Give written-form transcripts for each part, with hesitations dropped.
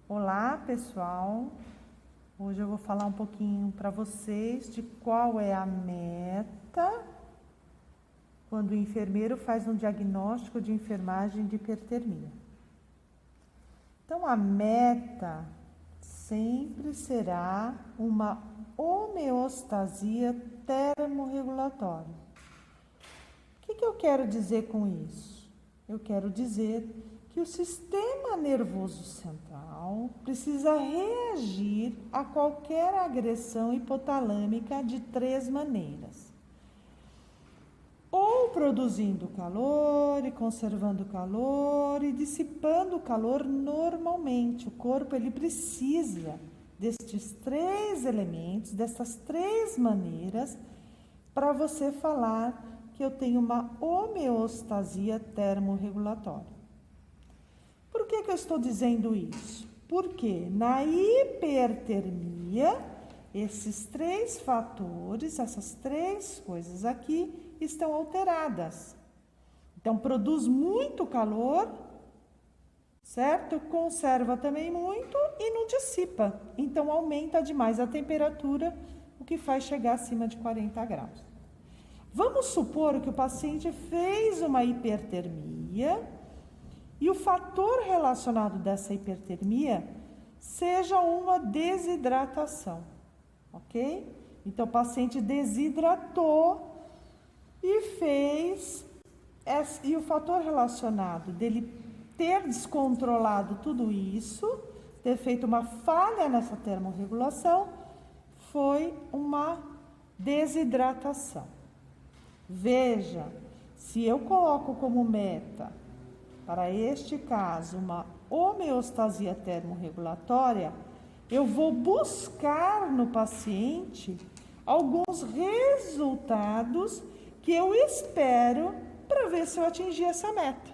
Olá, pessoal. Hoje eu vou falar um pouquinho para vocês de qual é a meta quando o enfermeiro faz um diagnóstico de enfermagem de hipertermia. Então, a meta sempre será uma homeostasia termorregulatória. O que eu quero dizer com isso? Eu quero dizer que o sistema nervoso central precisa reagir a qualquer agressão hipotalâmica de 3 maneiras. Ou produzindo calor e conservando calor e dissipando o calor normalmente. O corpo ele precisa destes 3 elementos, dessas 3 maneiras, para você falar que eu tenho uma homeostasia termorregulatória. Por que eu estou dizendo isso? Porque na hipertermia, esses 3 fatores, essas 3 coisas aqui, estão alteradas. Então, produz muito calor, certo? Conserva também muito e não dissipa. Então, aumenta demais a temperatura, o que faz chegar acima de 40 graus. Vamos supor que o paciente fez uma hipertermia e o fator relacionado dessa hipertermia seja uma desidratação, ok? Então, o paciente desidratou e o fator relacionado dele ter descontrolado tudo isso, ter feito uma falha nessa termorregulação, foi uma desidratação. Veja, se eu coloco como meta, para este caso, uma homeostasia termorregulatória, eu vou buscar no paciente alguns resultados que eu espero para ver se eu atingir essa meta.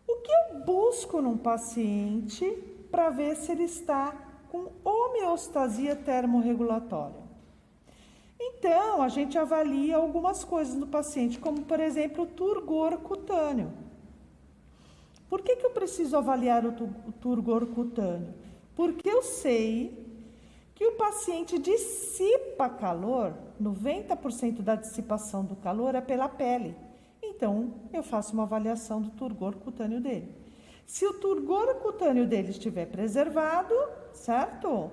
O que eu busco num paciente para ver se ele está com homeostasia termorregulatória? Então, a gente avalia algumas coisas no paciente, como, por exemplo, o turgor cutâneo. Por que eu preciso avaliar o turgor cutâneo? Porque eu sei que o paciente dissipa calor, 90% da dissipação do calor é pela pele. Então, eu faço uma avaliação do turgor cutâneo dele. Se o turgor cutâneo dele estiver preservado, certo?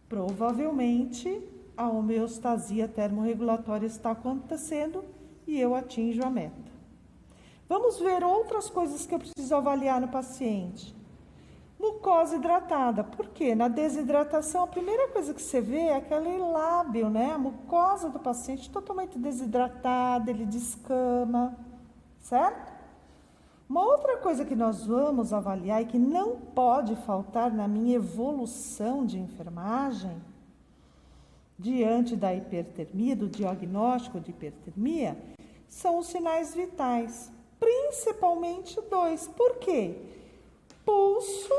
Provavelmente a homeostasia termorregulatória está acontecendo e eu atinjo a meta. Vamos ver outras coisas que eu preciso avaliar no paciente. Mucosa hidratada. Por quê? Na desidratação, a primeira coisa que você vê é aquele lábio, né? A mucosa do paciente totalmente desidratada, ele descama, certo? Uma outra coisa que nós vamos avaliar e que não pode faltar na minha evolução de enfermagem, diante da hipertermia, do diagnóstico de hipertermia, são os sinais vitais. Principalmente 2. Por quê? Pulso,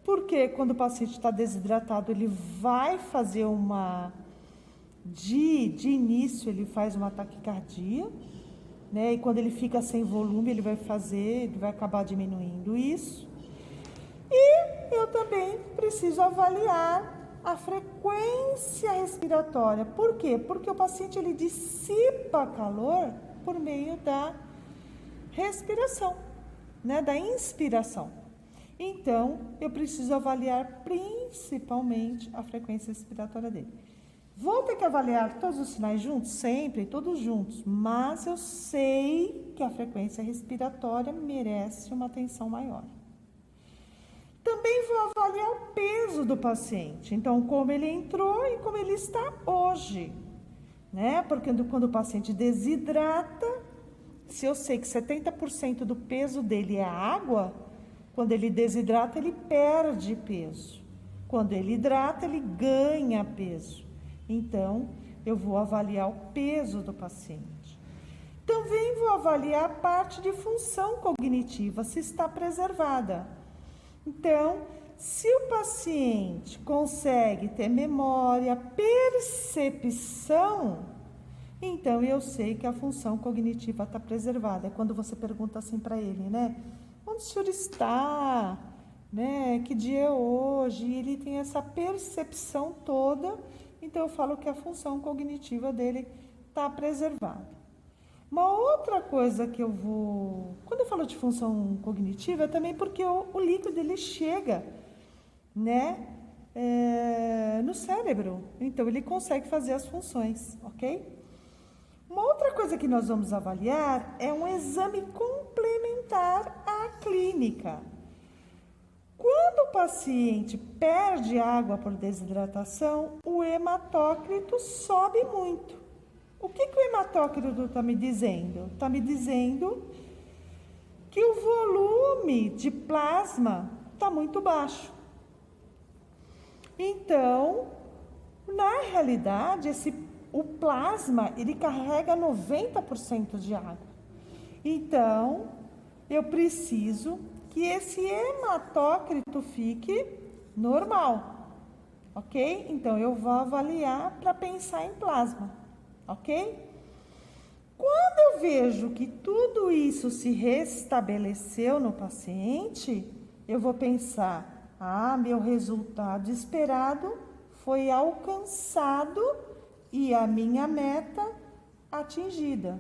porque quando o paciente está desidratado, ele vai fazer de início, ele faz uma taquicardia, né? E quando ele fica sem volume, ele vai acabar diminuindo isso. E eu também preciso avaliar a frequência respiratória. Por quê? Porque o paciente, ele dissipa calor por meio da respiração, né? Da inspiração. Então, eu preciso avaliar principalmente a frequência respiratória dele. Vou ter que avaliar todos os sinais juntos? Sempre, todos juntos. Mas eu sei que a frequência respiratória merece uma atenção maior. Também vou avaliar o peso do paciente. Então, como ele entrou e como ele está hoje, né? Porque quando o paciente desidrata, se eu sei que 70% do peso dele é água, quando ele desidrata, ele perde peso. Quando ele hidrata, ele ganha peso. Então, eu vou avaliar o peso do paciente. Também vou avaliar a parte de função cognitiva, se está preservada. Então, se o paciente consegue ter memória, percepção, então eu sei que a função cognitiva está preservada. É quando você pergunta assim para ele, né? Onde o senhor está? né? Que dia é hoje? E ele tem essa percepção toda, então eu falo que a função cognitiva dele está preservada. Uma outra coisa que eu vou... Quando eu falo de função cognitiva, é também porque o líquido ele chega, né, no cérebro. Então, ele consegue fazer as funções, ok? Uma outra coisa que nós vamos avaliar é um exame complementar à clínica. Quando o paciente perde água por desidratação, o hematócrito sobe muito. O que o hematócrito está me dizendo? Está me dizendo que o volume de plasma está muito baixo. Então, na realidade, o plasma, ele carrega 90% de água. Então, eu preciso que esse hematócrito fique normal, ok? Então, eu vou avaliar para pensar em plasma, ok? Quando eu vejo que tudo isso se restabeleceu no paciente, eu vou pensar, meu resultado esperado foi alcançado e a minha meta atingida.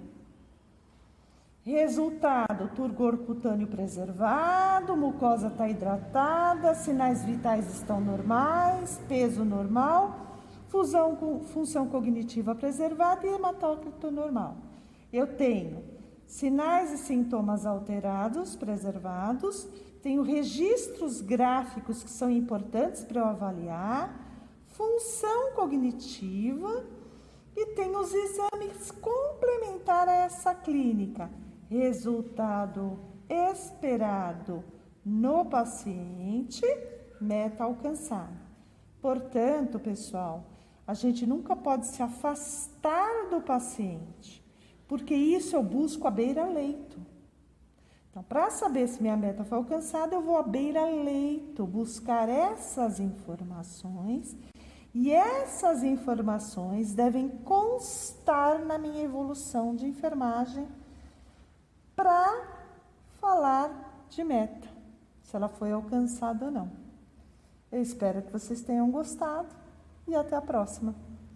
Resultado, turgor cutâneo preservado, mucosa está hidratada, sinais vitais estão normais, peso normal, função cognitiva preservada e hematócrito normal. Eu tenho sinais e sintomas alterados, preservados, tenho registros gráficos que são importantes para eu avaliar, função cognitiva e tenho os exames complementares a essa clínica. Resultado esperado no paciente, meta alcançada. Portanto, pessoal, a gente nunca pode se afastar do paciente, porque isso eu busco à beira-leito. Então, para saber se minha meta foi alcançada, eu vou à beira-leito buscar essas informações e essas informações devem constar na minha evolução de enfermagem para falar de meta, se ela foi alcançada ou não. Eu espero que vocês tenham gostado e até a próxima.